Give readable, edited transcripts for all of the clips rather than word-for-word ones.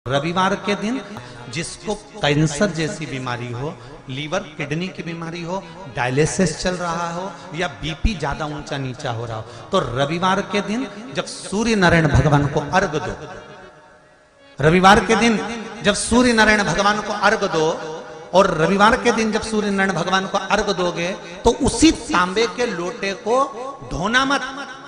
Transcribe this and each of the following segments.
रविवार के दिन जिसको कैंसर जैसी बीमारी हो, लीवर किडनी की बीमारी हो, डायलिसिस चल रहा हो या बीपी ज्यादा ऊंचा नीचा हो रहा हो, तो रविवार के दिन जब सूर्य नारायण भगवान को अर्घ दो, रविवार के दिन जब सूर्य नारायण भगवान को अर्घ दो और रविवार के दिन जब सूर्य नारायण भगवान को अर्घ दोगे तो उसी तांबे के लोटे को धोना मत,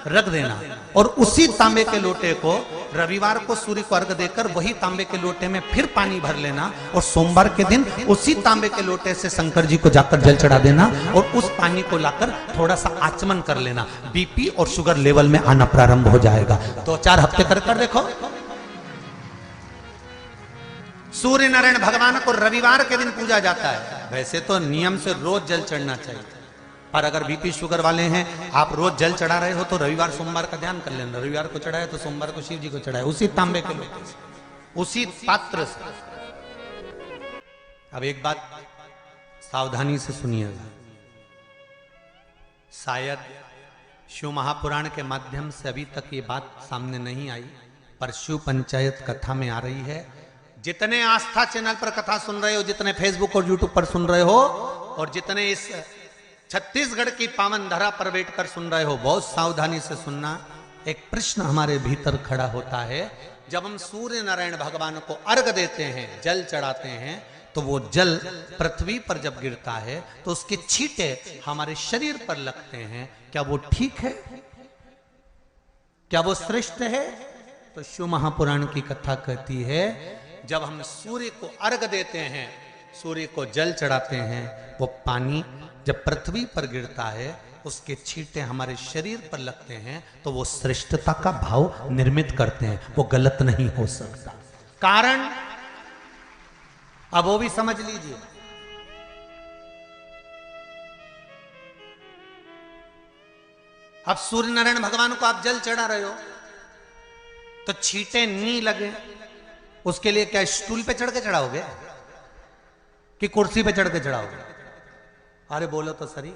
रख देना और उसी तांबे के लोटे को रविवार को सूर्य को अर्घ देकर वही तांबे के लोटे में फिर पानी भर लेना और सोमवार के दिन उसी तांबे के लोटे से शंकर जी को जाकर जल चढ़ा देना और उस पानी को लाकर थोड़ा सा आचमन कर लेना। बीपी और शुगर लेवल में आना प्रारंभ हो जाएगा। 2-4 हफ्ते कर देखो। सूर्य नारायण भगवान को रविवार के दिन पूजा जाता है। वैसे तो नियम से रोज जल चढ़ना चाहिए, पर अगर बीपी शुगर वाले हैं, आप रोज जल चढ़ा रहे हो तो रविवार सोमवार का ध्यान कर लेना। रविवार को चढ़ाए तो सोमवार को शिव जी को चढ़ाए, उसी तांबे के लोटे से, उसी पात्र से। अब एक बात सावधानी से सुनिएगा, शायद शिव महापुराण के माध्यम से अभी तक ये बात सामने नहीं आई, पर शिव पंचायत कथा में आ रही है। जितने आस्था चैनल पर कथा सुन रहे हो, जितने फेसबुक और यूट्यूब पर सुन रहे हो और जितने इस छत्तीसगढ़ की पावन धरा पर बैठकर सुन रहे हो, बहुत सावधानी से सुनना। एक प्रश्न हमारे भीतर खड़ा होता है, जब हम सूर्य नारायण भगवान को अर्घ देते हैं, जल चढ़ाते हैं, तो वो जल पृथ्वी पर जब गिरता है तो उसके छींटे हमारे शरीर पर लगते हैं। क्या वो ठीक है? क्या वो श्रेष्ठ है? तो शिव महापुराण की कथा कहती है, जब हम सूर्य को अर्घ देते हैं, सूर्य को जल चढ़ाते हैं, वो पानी जब पृथ्वी पर गिरता है, उसके छींटे हमारे शरीर पर लगते हैं, तो वो श्रेष्ठता का भाव निर्मित करते हैं। वो गलत नहीं हो सकता। कारण अब वो भी समझ लीजिए। अब सूर्य नारायण भगवान को आप जल चढ़ा रहे हो तो छींटे नहीं लगे, उसके लिए क्या स्टूल पे चढ़ के चढ़ाओगे कि कुर्सी पे चढ़ के चढ़ाओगे? अरे बोलो तो सही।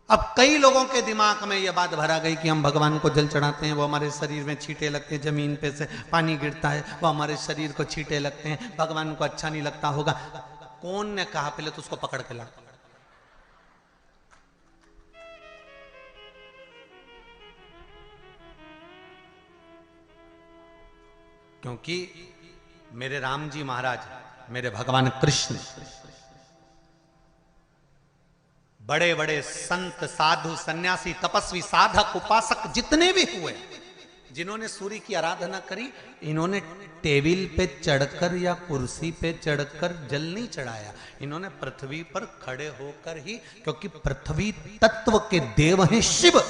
अब कई लोगों के दिमाग में यह बात भरा गई कि हम भगवान को जल चढ़ाते हैं, वो हमारे शरीर में छींटे लगते हैं, जमीन पे से पानी गिरता है, वो हमारे शरीर को छींटे लगते हैं, भगवान को अच्छा नहीं लगता होगा। कौन ने कहा? पहले तो उसको पकड़ के ला। क्योंकि मेरे राम जी महाराज, मेरे भगवान कृष्ण, बड़े बड़े संत, साधु, सन्यासी, तपस्वी, साधक, उपासक जितने भी हुए, जिन्होंने सूर्य की आराधना करी, इन्होंने टेबल पे चढ़कर या कुर्सी पे चढ़कर जल नहीं चढ़ाया। इन्होंने पृथ्वी पर खड़े होकर ही, क्योंकि पृथ्वी तत्व के देव हैं शिव।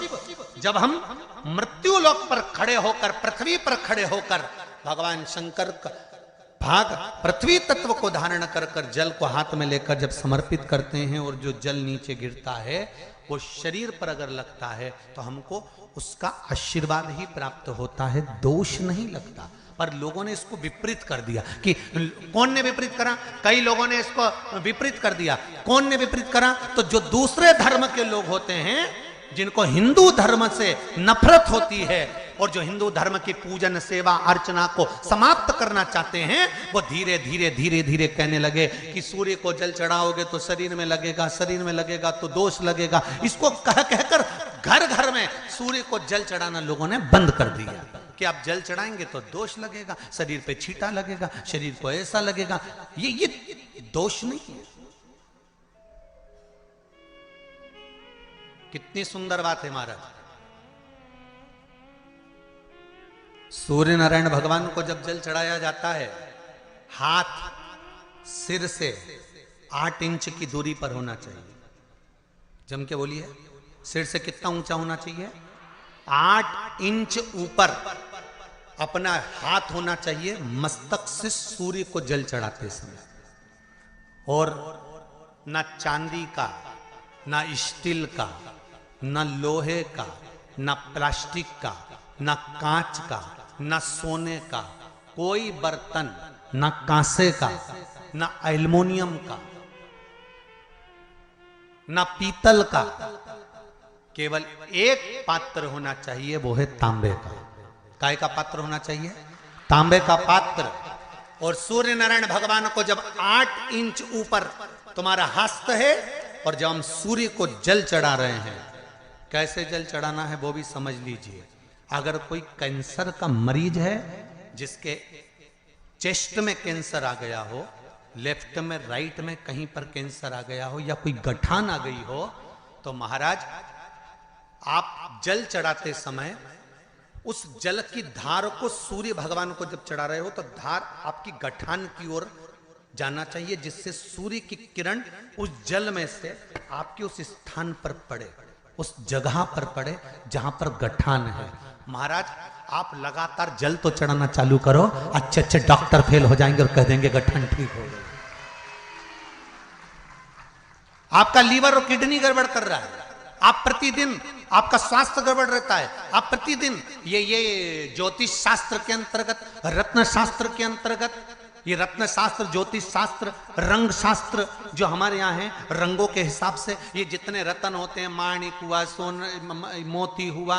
जब हम मृत्यु लोक पर खड़े होकर, पृथ्वी पर खड़े होकर भगवान शंकर का भाग पृथ्वी तत्व को धारण कर कर जल को हाथ में लेकर जब समर्पित करते हैं और जो जल नीचे गिरता है वो शरीर पर अगर लगता है तो हमको उसका आशीर्वाद ही प्राप्त होता है, दोष नहीं लगता। पर लोगों ने इसको विपरीत कर दिया। कि कौन ने विपरीत करा? कई लोगों ने इसको विपरीत कर दिया। कौन ने विपरीत करा? तो जो दूसरे धर्म के लोग होते हैं, जिनको हिंदू धर्म से नफरत होती है और जो हिंदू धर्म की पूजन, सेवा, अर्चना को समाप्त करना चाहते हैं, वो धीरे धीरे धीरे धीरे कहने लगे कि सूर्य को जल चढ़ाओगे तो शरीर में लगेगा, शरीर में लगेगा तो दोष लगेगा। इसको कह कहकर घर घर में सूर्य को जल चढ़ाना लोगों ने बंद कर दिया कि आप जल चढ़ाएंगे तो दोष लगेगा, शरीर पे छींटा लगेगा, शरीर को ऐसा लगेगा। ये दोष नहीं है। कितनी सुंदर बात है महाराज। सूर्य नारायण भगवान को जब जल चढ़ाया जाता है, हाथ सिर से 8 इंच की दूरी पर होना चाहिए। जम के बोलिए, सिर से कितना ऊंचा होना चाहिए? 8 इंच ऊपर अपना हाथ होना चाहिए मस्तक से सूर्य को जल चढ़ाते समय। और ना चांदी का, ना स्टील का, ना लोहे का, ना प्लास्टिक का, ना कांच का, ना सोने का कोई बर्तन, ना कांसे का, ना एल्युमिनियम का, ना पीतल का, केवल एक पात्र होना चाहिए, वो है तांबे का। काय का पात्र होना चाहिए? तांबे का पात्र, और सूर्य नारायण भगवान को जब 8 इंच ऊपर तुम्हारा हस्त है, और जब हम सूर्य को जल चढ़ा रहे हैं, कैसे जल चढ़ाना है वो भी समझ लीजिए। अगर कोई कैंसर का मरीज है, जिसके चेस्ट में कैंसर आ गया हो, लेफ्ट में राइट में कहीं पर कैंसर आ गया हो, या कोई गठान आ गई हो, तो महाराज आप जल चढ़ाते समय उस जल की धार को सूर्य भगवान को जब चढ़ा रहे हो, तो धार आपकी गठान की ओर जाना चाहिए, जिससे सूर्य की किरण उस जल में से आपके उस स्थान पर पड़े, उस जगह पर पड़े जहां पर गठान है। महाराज आप लगातार जल तो चढ़ाना चालू करो, अच्छे अच्छे डॉक्टर फेल हो जाएंगे और कह देंगे गठान ठीक हो गई। आपका लीवर और किडनी गड़बड़ कर रहा है, आप प्रतिदिन आपका स्वास्थ्य गड़बड़ रहता है, आप प्रतिदिन ये ज्योतिष शास्त्र के अंतर्गत, रत्न शास्त्र के अंतर्गत, ये रत्न शास्त्र, ज्योतिष शास्त्र, रंग शास्त्र जो हमारे यहाँ है, रंगों के हिसाब से ये जितने रत्न होते हैं, माणिक हुआ, सोन मोती हुआ,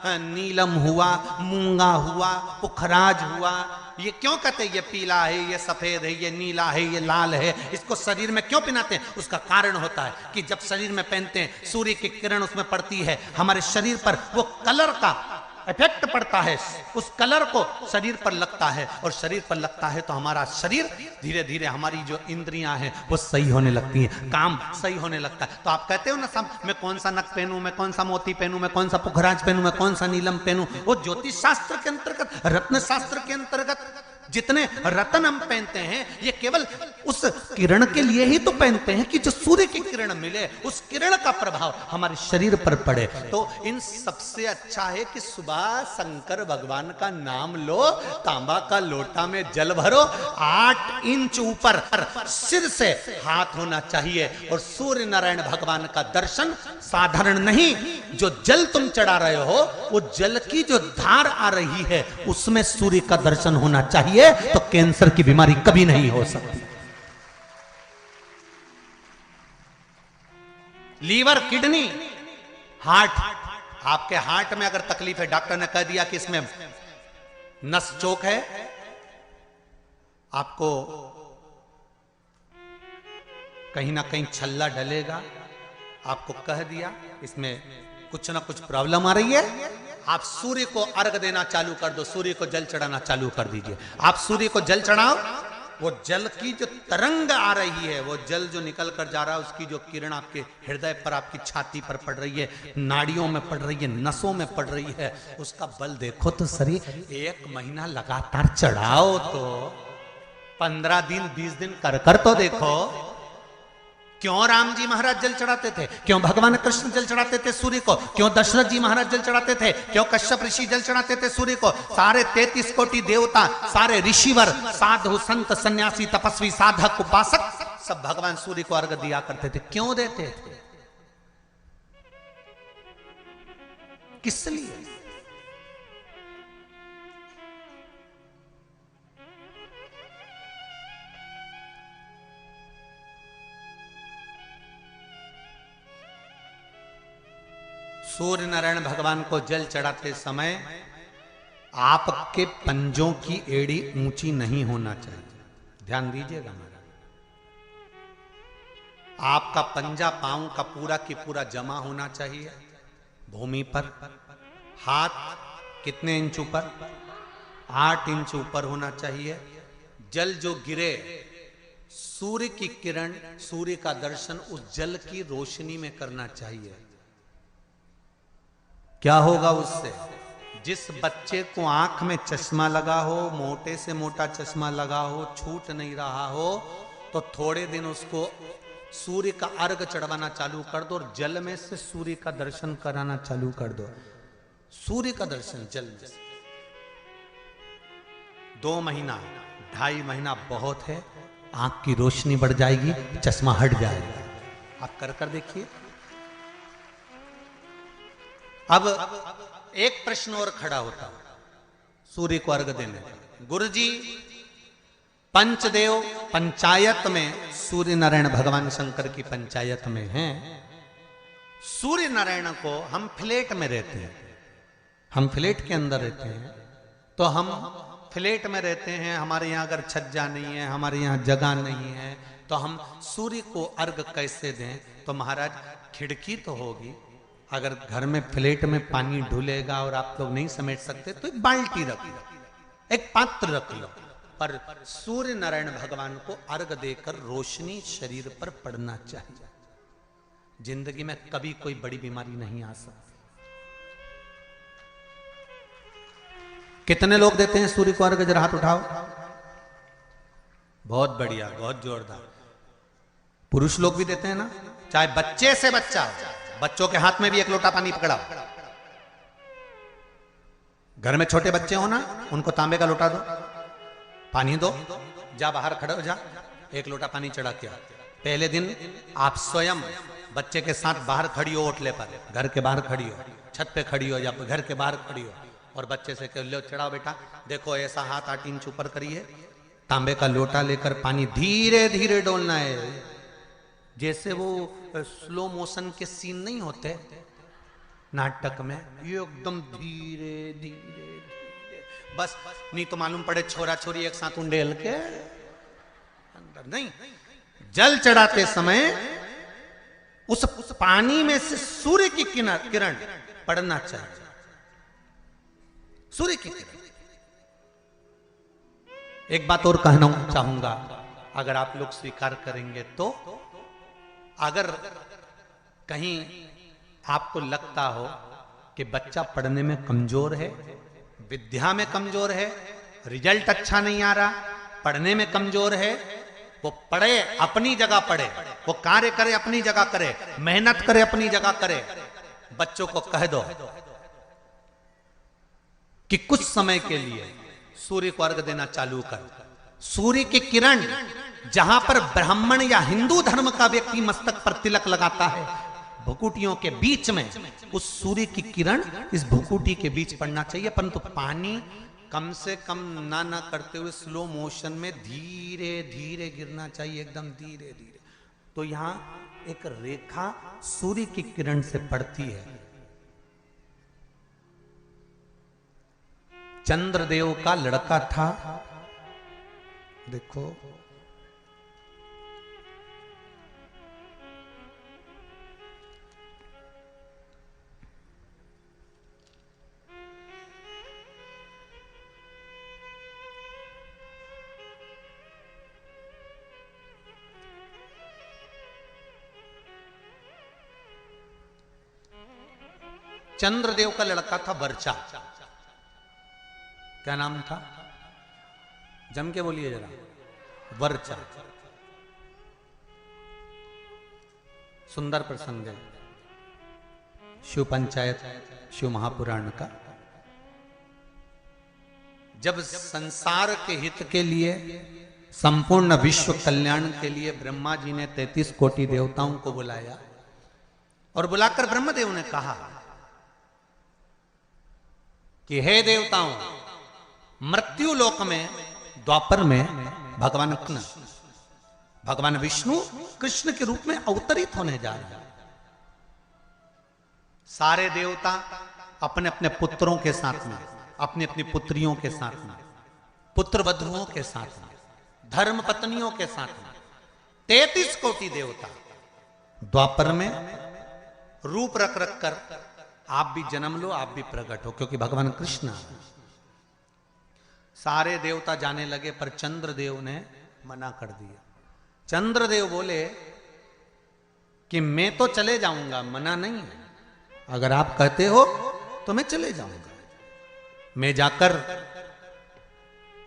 नीलम हुआ, मूंगा हुआ, पुखराज हुआ, ये क्यों कहते हैं ये पीला है, ये सफेद है, ये नीला है, ये लाल है, इसको शरीर में क्यों पहनाते हैं? उसका कारण होता है कि जब शरीर में पहनते हैं, सूर्य की किरण उसमें पड़ती है, हमारे शरीर पर वो कलर का इफेक्ट पड़ता है, उस कलर को शरीर पर लगता है, और शरीर पर लगता है तो हमारा शरीर धीरे धीरे, हमारी जो इंद्रियां हैं वो सही होने लगती हैं, काम सही होने लगता है। तो आप कहते हो ना सब, मैं कौन सा नक पहनूं, मैं कौन सा मोती पहनूं, मैं कौन सा पुखराज पहनूं, मैं कौन सा नीलम पहनूं, वो ज्योतिष शास्त्र के अंतर्गत, रत्न शास्त्र के अंतर्गत जितने रत्न हम पहनते हैं, ये केवल उस किरण के लिए ही तो पहनते हैं कि जो सूर्य की किरण मिले, उस किरण का प्रभाव हमारे शरीर पर पड़े। तो इन सबसे अच्छा है कि सुबह शंकर भगवान का नाम लो, तांबा का लोटा में जल भरो, 8 इंच ऊपर सिर से हाथ होना चाहिए, और सूर्य नारायण भगवान का दर्शन साधारण नहीं, जो जल तुम चढ़ा रहे हो, वो जल की जो धार आ रही है, उसमें सूर्य का दर्शन होना चाहिए, तो कैंसर की बीमारी कभी नहीं हो सकती। लीवर, किडनी, हार्ट, आपके हार्ट में अगर तकलीफ है, डॉक्टर ने कह दिया कि इसमें नस चोक है, आपको कहीं ना कहीं छल्ला डलेगा, आपको कह दिया इसमें कुछ ना कुछ प्रॉब्लम आ रही है, आप सूर्य को अर्घ देना चालू कर दो, सूर्य को जल चढ़ाना चालू कर दीजिए। आप सूर्य को जल चढ़ाओ, वो जल की जो तरंग आ रही है, वो जल जो निकल कर जा रहा है, उसकी जो किरण आपके हृदय पर, आपकी छाती पर पड़ रही है, नाड़ियों में पड़ रही है, नसों में पड़ रही है, उसका बल देखो तो सही। 1 महीना लगातार चढ़ाओ, तो 15 दिन 20 दिन कर तो देखो। क्यों राम जी महाराज जल चढ़ाते थे, क्यों भगवान कृष्ण जल चढ़ाते थे सूर्य को, क्यों दशरथ जी महाराज जल चढ़ाते थे, क्यों कश्यप ऋषि जल चढ़ाते थे सूर्य को, सारे 33 कोटि देवता, सारे ऋषिवर, साधु संत सन्यासी तपस्वी साधक उपासक सब भगवान सूर्य को अर्घ दिया करते थे। क्यों देते थे, किस लिए? सूर्य नारायण भगवान को जल चढ़ाते समय आपके पंजों की एड़ी ऊंची नहीं होना चाहिए, ध्यान दीजिएगा महाराज। आपका पंजा पांव का पूरा की पूरा जमा होना चाहिए भूमि पर। हाथ कितने इंच ऊपर? 8 इंच ऊपर होना चाहिए। जल जो गिरे, सूर्य की किरण, सूर्य का दर्शन उस जल की रोशनी में करना चाहिए। क्या होगा उससे? जिस बच्चे को आंख में चश्मा लगा हो, मोटे से मोटा चश्मा लगा हो, छूट नहीं रहा हो, तो थोड़े दिन उसको सूर्य का अर्घ चढ़वाना चालू कर दो और जल में से सूर्य का दर्शन कराना चालू कर दो। सूर्य का दर्शन जल में से 2 महीना 2.5 महीना बहुत है, आंख की रोशनी बढ़ जाएगी, चश्मा हट जाएगा। आप कर देखिए। अब एक प्रश्न और खड़ा होता है सूर्य को अर्घ देने का। गुरुजी, पंचदेव पंचायत में सूर्य नारायण भगवान शंकर की पंचायत में हैं। सूर्य नारायण को हम फ्लैट में रहते हैं, हम फ्लैट के अंदर रहते हैं, तो हम फ्लैट में रहते हैं, हमारे यहाँ अगर छज्जा नहीं है, हमारे यहाँ जगह नहीं है, तो हम सूर्य को अर्घ कैसे दें? तो महाराज खिड़की तो होगी, अगर घर में फ्लैट में पानी ढुलेगा और आप लोग नहीं समेट सकते तो एक बाल्टी रख लो, एक पात्र रख लो, पर सूर्य नारायण भगवान को अर्घ देकर रोशनी शरीर पर पड़ना चाहिए। जिंदगी में कभी कोई बड़ी बीमारी नहीं आ सकती। कितने लोग देते हैं सूर्य को अर्घ? जरा हाथ उठाओ। बहुत बढ़िया, बहुत जोरदार। पुरुष लोग भी देते हैं ना, चाहे बच्चे से बच्चा, बच्चों के हाथ में भी एक लोटा पानी पकड़ाओ। घर में छोटे बच्चे हो ना, उनको तांबे का लोटा दो, पानी दो, जा बाहर खड़े हो जा, एक लोटा पानी चढ़ा के। पहले दिन आप स्वयं बच्चे के साथ बाहर खड़ी हो, ओटले पर, घर के बाहर खड़ी हो, छत पे खड़ी हो या घर के बाहर खड़ी हो, और बच्चे से कह लो चढ़ाओ बेटा, देखो ऐसा हाथ 8 इंच ऊपर करिए, तांबे का लोटा लेकर पानी धीरे धीरे डोलना है। जैसे वो स्लो मोशन के सीन नहीं होते नाटक में, ये एकदम धीरे धीरे धीरे, बस नहीं तो मालूम पड़े छोरा छोरी एक साथ उंडेल के अंदर। नहीं, जल चढ़ाते समय उस पानी में से सूर्य की किरण पड़ना चाहिए, सूर्य की किरण। एक बात और कहना चाहूंगा, अगर आप लोग स्वीकार करेंगे तो, अगर कहीं आपको लगता हो कि बच्चा पढ़ने में कमजोर है, विद्या में कमजोर है, रिजल्ट अच्छा नहीं आ रहा, पढ़ने में कमजोर है, वो पढ़े, अपनी जगह पढ़े, वो कार्य करे अपनी जगह करे, मेहनत करे अपनी जगह करे। बच्चों को कह दो कि कुछ समय के लिए सूर्य को अर्घ देना चालू कर। सूर्य की किरण जहां पर ब्राह्मण या हिंदू धर्म का व्यक्ति मस्तक पर तिलक लगाता है, भुकुटियों के बीच में उस सूर्य की किरण इस भुकुटी के बीच पड़ना चाहिए, परंतु पानी कम से कम ना करते हुए स्लो मोशन में धीरे धीरे गिरना चाहिए, एकदम धीरे धीरे। तो यहां एक रेखा सूर्य की किरण से पड़ती है। चंद्रदेव का लड़का था, देखो चंद्रदेव का लड़का था वर्चा। क्या नाम था? जम के बोलिए जरा। वर्चा। सुंदर प्रसंग है शिव पंचायत, शिव महापुराण का। जब संसार के हित के लिए, संपूर्ण विश्व कल्याण के लिए ब्रह्मा जी ने 33 कोटि देवताओं को बुलाया, और बुलाकर ब्रह्मदेव ने कहा कि हे देवताओं, मृत्यु लोक में, द्वापर में भगवान विष्णु कृष्ण के रूप में अवतरित होने जा रहे हैं। सारे देवता अपने अपने पुत्रों के साथ में, अपनी अपनी पुत्रियों के साथ में, पुत्र वधुओं के साथ में, धर्म पत्नियों के साथ में, 33 कोटि देवता द्वापर में रूप रख रख कर, आप भी जन्म लो, आप भी प्रकट हो, क्योंकि भगवान कृष्ण। सारे देवता जाने लगे, पर चंद्रदेव ने मना कर दिया। चंद्रदेव बोले कि मैं तो चले जाऊंगा, मना नहीं है, अगर आप कहते हो तो मैं चले जाऊंगा, मैं जाकर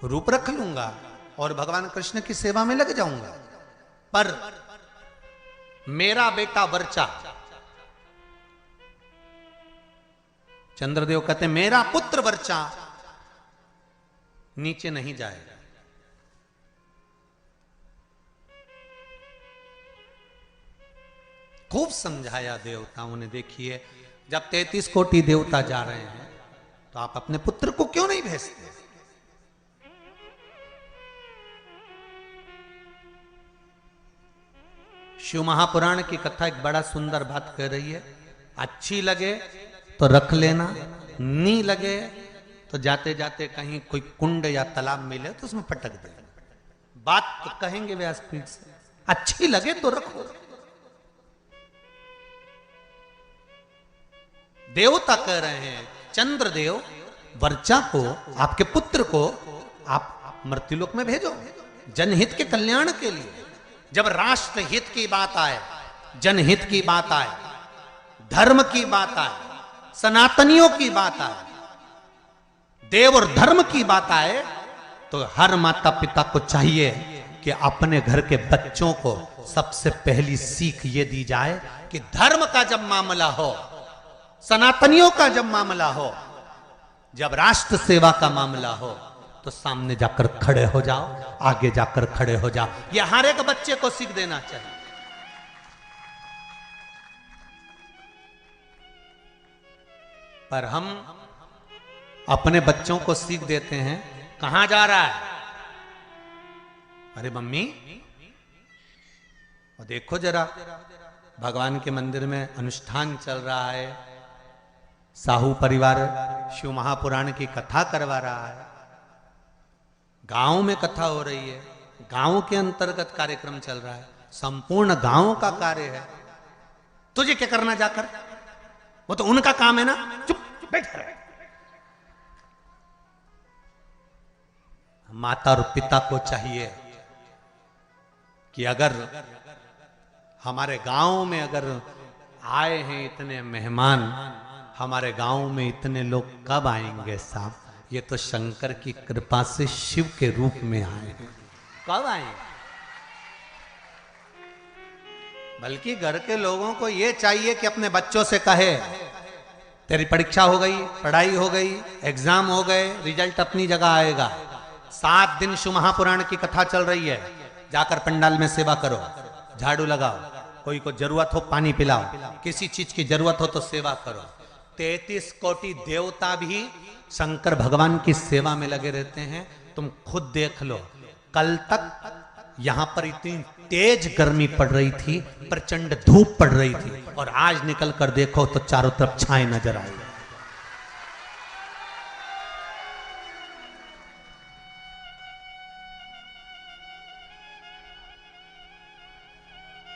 रूप रख लूंगा और भगवान कृष्ण की सेवा में लग जाऊंगा, पर मेरा बेटा वर्चा, चंद्रदेव कहते मेरा पुत्र वर्चा नीचे नहीं जाएगा। खूब समझाया देवताओं ने। देखिए, जब 33 कोटि देवता जा रहे हैं तो आप अपने पुत्र को क्यों नहीं भेजते? शिव महापुराण की कथा एक बड़ा सुंदर बात कह रही है, अच्छी लगे तो रख लेना, नहीं लगे तो जाते जाते कहीं कोई कुंड या तालाब मिले तो उसमें पटक दे। बात तो कहेंगे व्यासपीठ से, अच्छी लगे तो रखो। देवता कह रहे हैं चंद्रदेव वर्चा को, आपके पुत्र को आप मृत्युलोक में भेजो जनहित के कल्याण के लिए। जब राष्ट्र हित की बात आए, जनहित की बात आए, धर्म की बात आए, सनातनियों की बात आए, देव और धर्म की बात आए, तो हर माता पिता को चाहिए कि अपने घर के बच्चों को सबसे पहली सीख ये दी जाए कि धर्म का जब मामला हो, सनातनियों का जब मामला हो, जब राष्ट्र सेवा का मामला हो, तो सामने जाकर खड़े हो जाओ, आगे जाकर खड़े हो जाओ। यह हर एक बच्चे को सीख देना चाहिए। पर हम अपने बच्चों को सीख देते हैं, कहां जा रहा है? अरे मम्मी, और देखो जरा भगवान के मंदिर में अनुष्ठान चल रहा है, साहू परिवार शिव महापुराण की कथा करवा रहा है, गांव में कथा हो रही है, गांव के अंतर्गत कार्यक्रम चल रहा है, संपूर्ण गांव का कार्य है। तुझे क्या करना जाकर? वो तो उनका काम है ना, चुप बैठ रहे। माता और पिता को चाहिए कि अगर हमारे गांव में अगर आए हैं इतने मेहमान, हमारे गांव में इतने लोग कब आएंगे साहब? ये तो शंकर की कृपा से शिव के रूप में आए हैं, कब आए? बल्कि घर के लोगों को ये चाहिए कि अपने बच्चों से कहे, तेरी परीक्षा हो गई, पढ़ाई हो गई, एग्जाम हो गए, रिजल्ट अपनी जगह आएगा। 7 दिन शिव महापुराण की कथा चल रही है, जाकर पंडाल में सेवा करो, झाड़ू लगाओ, कोई को जरूरत हो पानी पिलाओ, किसी चीज की जरूरत हो तो सेवा करो। 33 कोटि देवता भी शंकर भगवान की सेवा में लगे रहते हैं। तुम खुद देख लो, कल तक यहां पर इतनी तेज गर्मी पड़ रही थी, प्रचंड धूप पड़ रही थी, और आज निकल कर देखो तो चारों तरफ छाए नजर आई।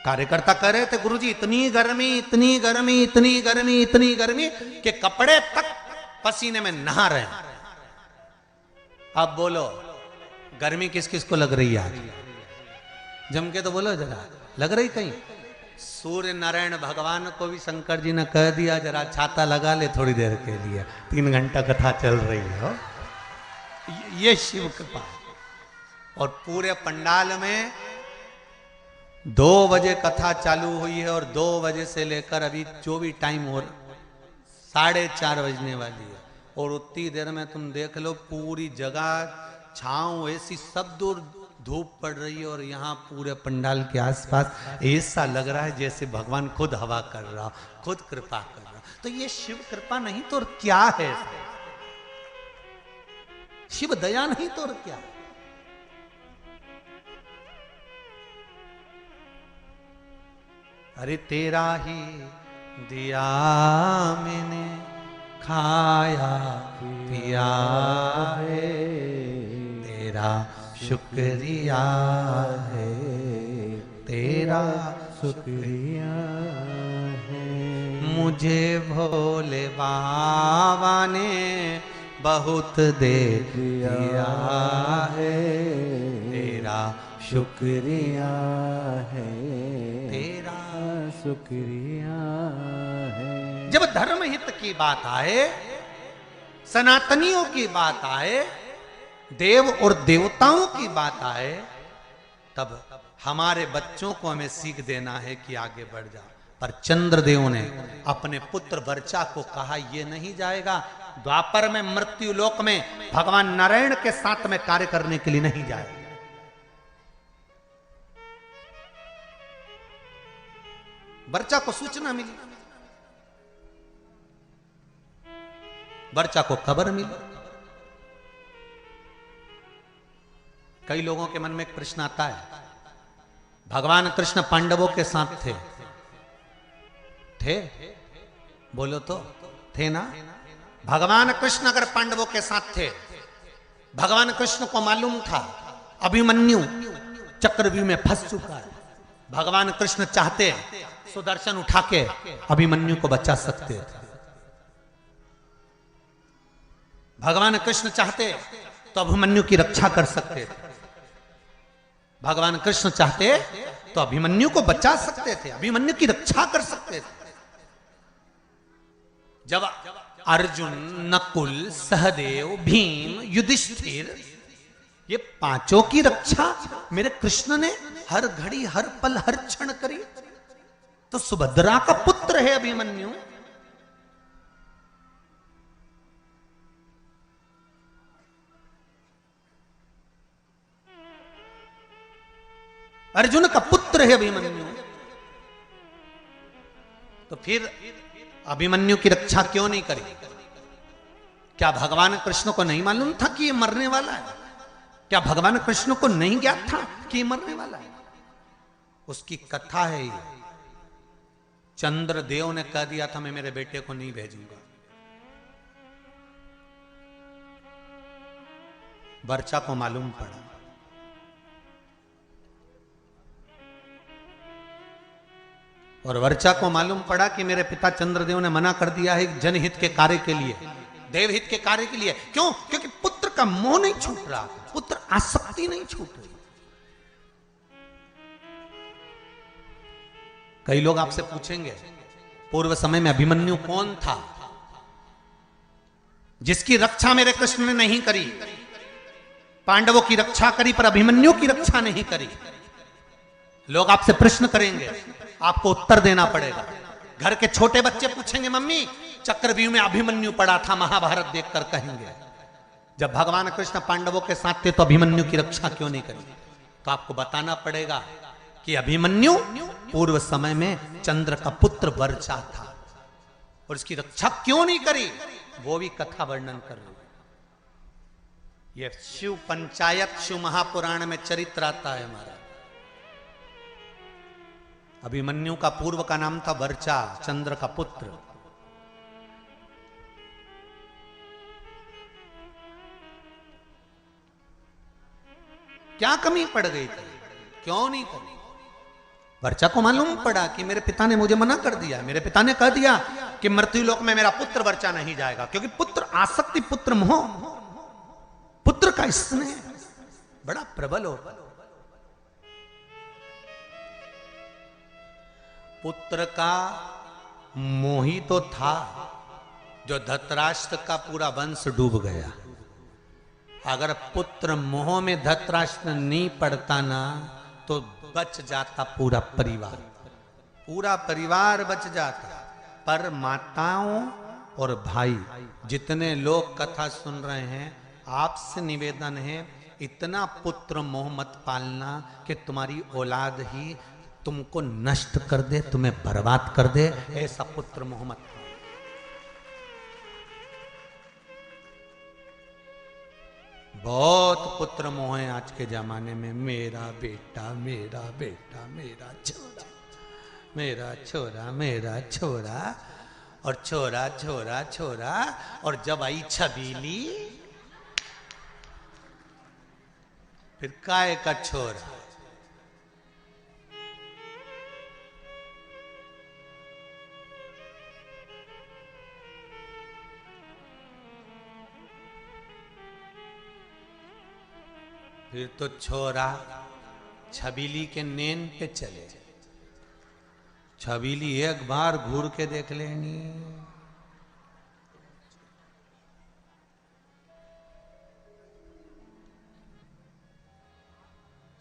कार्यकर्ता कह रहे थे गुरुजी इतनी गर्मी, इतनी गर्मी, इतनी गर्मी, इतनी गर्मी कि कपड़े तक पसीने में नहा रहे हैं। अब बोलो गर्मी किस किस को लग रही है? आज जम के तो बोलो जरा, लग रही कहीं? सूर्य नारायण भगवान को भी शंकर जी ने कह दिया जरा छाता लगा ले थोड़ी देर के लिए, 3 घंटा कथा चल रही है। ये शिव कृपा। और पूरे पंडाल में 2 बजे कथा चालू हुई है, और 2 बजे से लेकर अभी जो भी टाइम हो 4:30 बजने वाली है, और उतनी देर में तुम देख लो पूरी जगह छांव ऐसी, सब दूर धूप पड़ रही है, और यहाँ पूरे पंडाल के आसपास ऐसा लग रहा है जैसे भगवान खुद हवा कर रहा, खुद कृपा कर रहा। तो ये शिव कृपा नहीं तो और क्या है? शिव दया नहीं तो और क्या? अरे तेरा ही दिया मैंने खाया पिया है, तेरा शुक्रिया है, तेरा शुक्रिया है। मुझे भोले बाबा ने बहुत दे दिया है, तेरा शुक्रिया है, तेरा शुक्रिया है। जब धर्म हित की बात आए, सनातनियों की बात आए, देव और देवताओं की बात आए, तब हमारे बच्चों को हमें सीख देना है कि आगे बढ़ जाओ। पर चंद्रदेव ने अपने पुत्र वर्चा को कहा यह नहीं जाएगा, द्वापर में मृत्यु लोक में भगवान नारायण के साथ में कार्य करने के लिए नहीं जाएगा। वर्चा को सूचना मिली, वर्चा को खबर मिली। कई लोगों के मन में एक प्रश्न आता है, भगवान कृष्ण पांडवों के साथ थे? बोलो तो थे ना? भगवान कृष्ण अगर पांडवों के साथ थे, भगवान कृष्ण को मालूम था अभिमन्यु चक्रव्यूह में फंस चुका है, भगवान कृष्ण चाहते सुदर्शन उठा के अभिमन्यु को बचा सकते थे। भगवान कृष्ण चाहते तो अभिमन्यु की रक्षा कर सकते थे, भगवान कृष्ण चाहते तो अभिमन्यु को बचा सकते थे, अभिमन्यु की रक्षा कर सकते थे। जब अर्जुन, नकुल, सहदेव, भीम, युधिष्ठिर, ये पांचों की रक्षा मेरे कृष्ण ने हर घड़ी, हर पल, हर क्षण करी, तो सुभद्रा का पुत्र है अभिमन्यु। अर्जुन का पुत्र है अभिमन्यु, तो फिर अभिमन्यु की रक्षा क्यों नहीं करी? क्या भगवान कृष्ण को नहीं मालूम था कि ये मरने वाला है? क्या भगवान कृष्ण को नहीं ज्ञात था कि ये मरने वाला है? उसकी कथा है ये। चंद्रदेव ने कह दिया था मैं मेरे बेटे को नहीं भेजूंगा। वर्चा को मालूम पड़ा, और वर्चा को मालूम पड़ा कि मेरे पिता चंद्रदेव ने मना कर दिया है जनहित के कार्य के लिए, देवहित के कार्य के लिए। क्यों? क्योंकि पुत्र का मोह नहीं छूट रहा, पुत्र आसक्ति नहीं छूट रही। कई लोग आपसे पूछेंगे पूर्व समय में अभिमन्यु कौन था जिसकी रक्षा मेरे कृष्ण ने नहीं करी? पांडवों की रक्षा करी पर अभिमन्यु की रक्षा नहीं करी। लोग आपसे प्रश्न करेंगे, आपको उत्तर देना पड़ेगा। घर के छोटे बच्चे पूछेंगे मम्मी चक्रव्यूह में अभिमन्यु पड़ा था, महाभारत देखकर कहेंगे जब भगवान कृष्ण पांडवों के साथ थे तो अभिमन्यु की रक्षा क्यों नहीं करी? तो आपको बताना पड़ेगा कि अभिमन्यु पूर्व समय में चंद्र का पुत्र वर्चा था और इसकी रक्षा क्यों नहीं करी, वो भी कथा वर्णन कर रही है। ये शिव पंचायत, शिव महापुराण में चरित्र आता है हमारा। अभिमन्यु का पूर्व का नाम था वर्चा, चंद्र का पुत्र। क्या कमी पड़ गई थी? क्यों नहीं करी? वर्चा को मालूम पड़ा कि मेरे पिता ने मुझे मना कर दिया, मेरे पिता ने कह दिया कि मृत्यु लोक में मेरा पुत्र वर्चा नहीं जाएगा, क्योंकि पुत्र आसक्ति, पुत्र मोह, पुत्र का स्नेह बड़ा प्रबल हो। पुत्र का मोही तो था जो धृतराष्ट्र का पूरा वंश डूब गया। अगर पुत्र मोह में धृतराष्ट्र नहीं पड़ता ना तो बच जाता पूरा परिवार, पूरा परिवार बच जाता। पर माताओं और भाई जितने लोग कथा सुन रहे हैं, आपसे निवेदन है इतना पुत्र मोह मत पालना कि तुम्हारी औलाद ही तुमको नष्ट कर दे, तुम्हें बर्बाद कर दे। ऐसा पुत्र मोह मत पालो। बहुत पुत्र मोह है आज के जमाने में, मेरा बेटा, मेरा बेटा, मेरा छोरा, मेरा छोरा, मेरा छोरा, और छोरा छोरा छोरा, और जब आई छबीली फिर काय का छोरा। फिर तो छोरा छबीली के नेन पे चले, छबीली एक बार घूर के देख लेनी,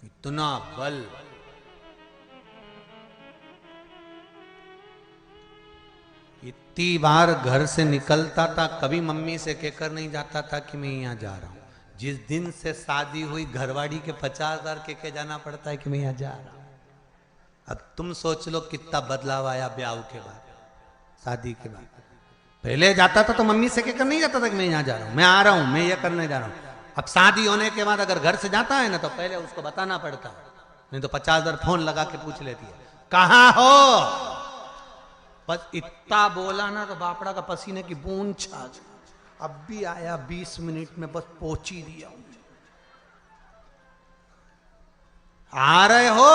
इतना बल। इतनी बार घर से निकलता था, कभी मम्मी से कहकर नहीं जाता था कि मैं यहाँ जा रहा हूं। जिस दिन से शादी हुई घरवाड़ी के 50,000 के जाना पड़ता है कि मैं यहाँ जा रहा हूं। अब तुम सोच लो कितना बदलाव आया ब्याह के बाद, शादी के बाद। पहले जाता था तो मम्मी से कहकर नहीं जाता था कि मैं यहाँ जा रहा हूं, मैं आ रहा हूं, मैं ये करने जा रहा हूं। अब शादी होने के बाद अगर घर से जाता है ना तो पहले उसको बताना पड़ता है, नहीं तो 50,000 फोन लगा के पूछ लेती है कहाँ हो। बस इतना बोला ना तो बापड़ा का पसीने की बूंद छा। अब भी आया 20 मिनट में, बस पहुंच ही दिया हूं। आ रहे हो,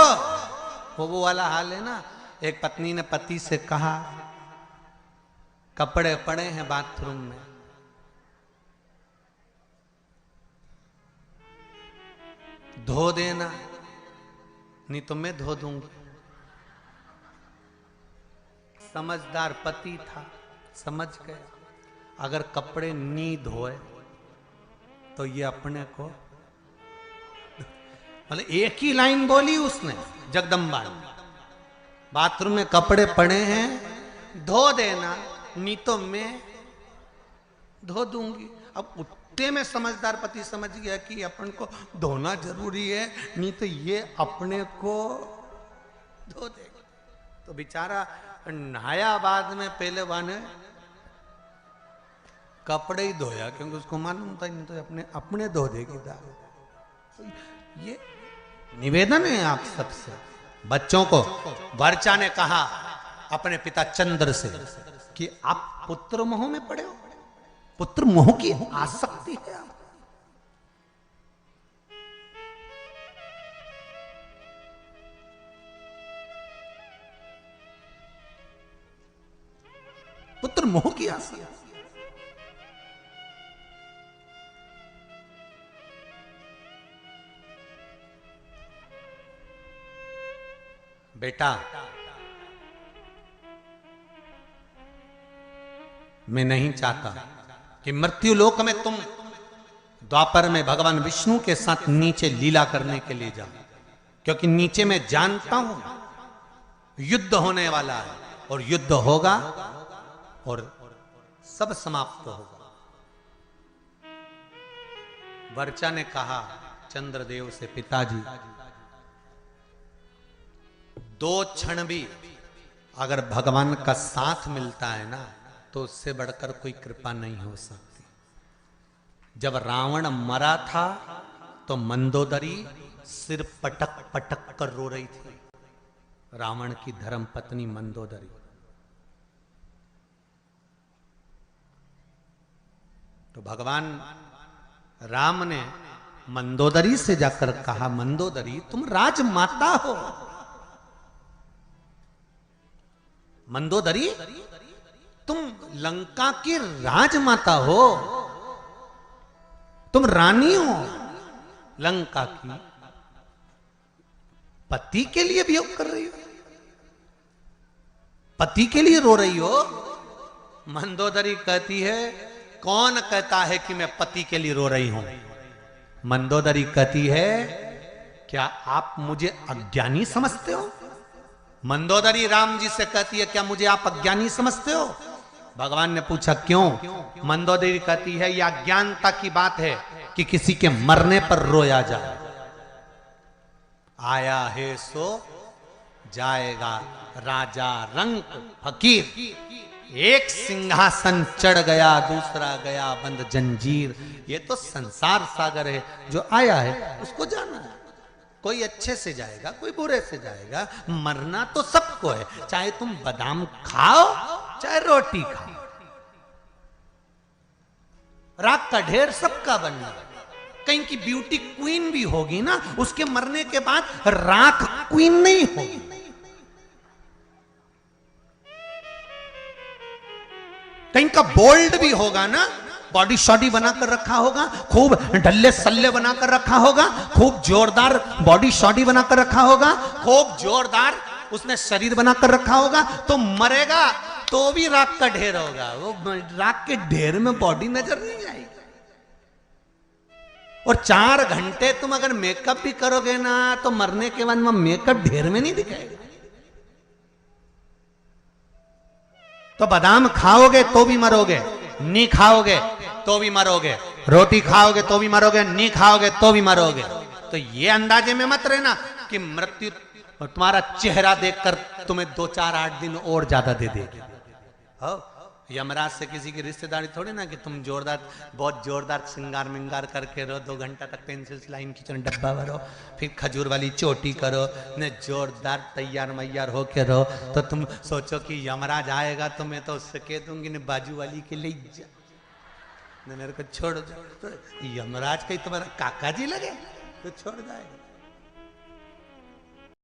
वो वाला हाल है ना। एक पत्नी ने पति से कहा, कपड़े पड़े हैं बाथरूम में, धो देना, नहीं तो मैं धो दूंगी। समझदार पति था, समझ गया अगर कपड़े नहीं धोए तो ये अपने को, मतलब एक ही लाइन बोली उसने, जगदम्बा ने, बाथरूम में कपड़े पड़े हैं धो देना, नहीं तो मैं धो दूंगी। अब उतने में समझदार पति समझ गया कि अपन को धोना जरूरी है, नहीं तो ये अपने को धो देगा। तो बेचारा नहाया बाद में, पहले वाने कपड़े ही धोया, क्योंकि उसको मालूम था नहीं तो अपने अपने धो देगी दाग। तो ये निवेदन है आप सबसे, बच्चों को। वर्चा ने कहा अपने पिता चंद्र से कि आप पुत्र मोह में पड़े हो, पुत्र मोह की आसक्ति है आप। पुत्र मोह की आसक्ति। बेटा, मैं नहीं चाहता कि मृत्यु लोक में तुम द्वापर में भगवान विष्णु के साथ नीचे लीला करने के लिए जाओ, क्योंकि नीचे मैं जानता हूं युद्ध होने वाला है, और युद्ध होगा और सब समाप्त होगा। वर्चा ने कहा चंद्रदेव से, पिताजी, दो क्षण भी अगर भगवान का साथ मिलता है ना, तो उससे बढ़कर कोई कृपा नहीं हो सकती। जब रावण मरा था तो मंदोदरी सिर पटक पटक कर रो रही थी, रावण की धर्म पत्नी मंदोदरी। तो भगवान राम ने मंदोदरी से जाकर कहा, मंदोदरी तुम राजमाता हो, मंदोदरी तुम लंका की राजमाता हो, तुम रानी हो लंका की, पति के लिए वियोग कर रही हो, पति के लिए रो रही हो। मंदोदरी कहती है, कौन कहता है कि मैं पति के लिए रो रही हूं? मंदोदरी कहती है, क्या आप मुझे अज्ञानी समझते हो? मंदोदरी राम जी से कहती है, क्या मुझे आप अज्ञानी समझते हो? भगवान ने पूछा क्यों? मंदोदरी कहती है, यह अज्ञानता की बात है कि किसी के मरने पर रोया जाए। आया है सो जाएगा राजा रंक फकीर, एक सिंहासन चढ़ गया दूसरा गया बंद जंजीर। ये तो संसार सागर है, जो आया है उसको जाना है। कोई अच्छे से जाएगा, कोई बुरे से जाएगा, मरना तो सबको है, चाहे तुम बादाम खाओ चाहे रोटी खाओ। राख का ढेर सबका बनना है। कहीं की ब्यूटी क्वीन भी होगी ना, उसके मरने के बाद राख क्वीन नहीं होगी। कहीं का बोल्ड भी होगा ना, बॉडी शॉडी बनाकर रखा होगा, खूब ढल्ले सल्ले बनाकर रखा होगा, खूब जोरदार बॉडी शॉडी बनाकर रखा होगा, खूब जोरदार उसने शरीर बनाकर रखा होगा, तो मरेगा तो भी राख का ढेर होगा। वो राख के ढेर में बॉडी नजर नहीं आएगी। और 4 घंटे तुम अगर मेकअप भी करोगे ना, तो मरने के बाद में मेकअप ढेर में नहीं दिखाएगा। तो बादाम खाओगे तो भी मरोगे, नहीं खाओगे तो भी मरोगे, रोटी खाओगे तो भी मरोगे, नहीं खाओगे तो भी मरोगे। तो ये अंदाजे में मत रहना कि मृत्यु तुम्हारा चेहरा देखकर तुम्हें 2-4-8 दिन और ज्यादा दे देगी। यमराज से किसी की रिश्तेदारी थोड़ी ना कि तुम जोरदार, बहुत जोरदार श्रृंगार मिंगार करके रहो, 2 घंटा तक पेंसिल लाइन खींचो, डब्बा भरो, फिर खजूर वाली चोटी करो, ने जोरदार तैयार मैयार होके रहो, तो तुम सोचो कि यमराज आएगा तो मैं तो उससे कह दूंगी ने बाजू वाली के ले जा, ने मेरे को छोड़ जाओ, तो यमराज कहीं तुम्हारा काका जी लगे तो छोड़ जाएगा।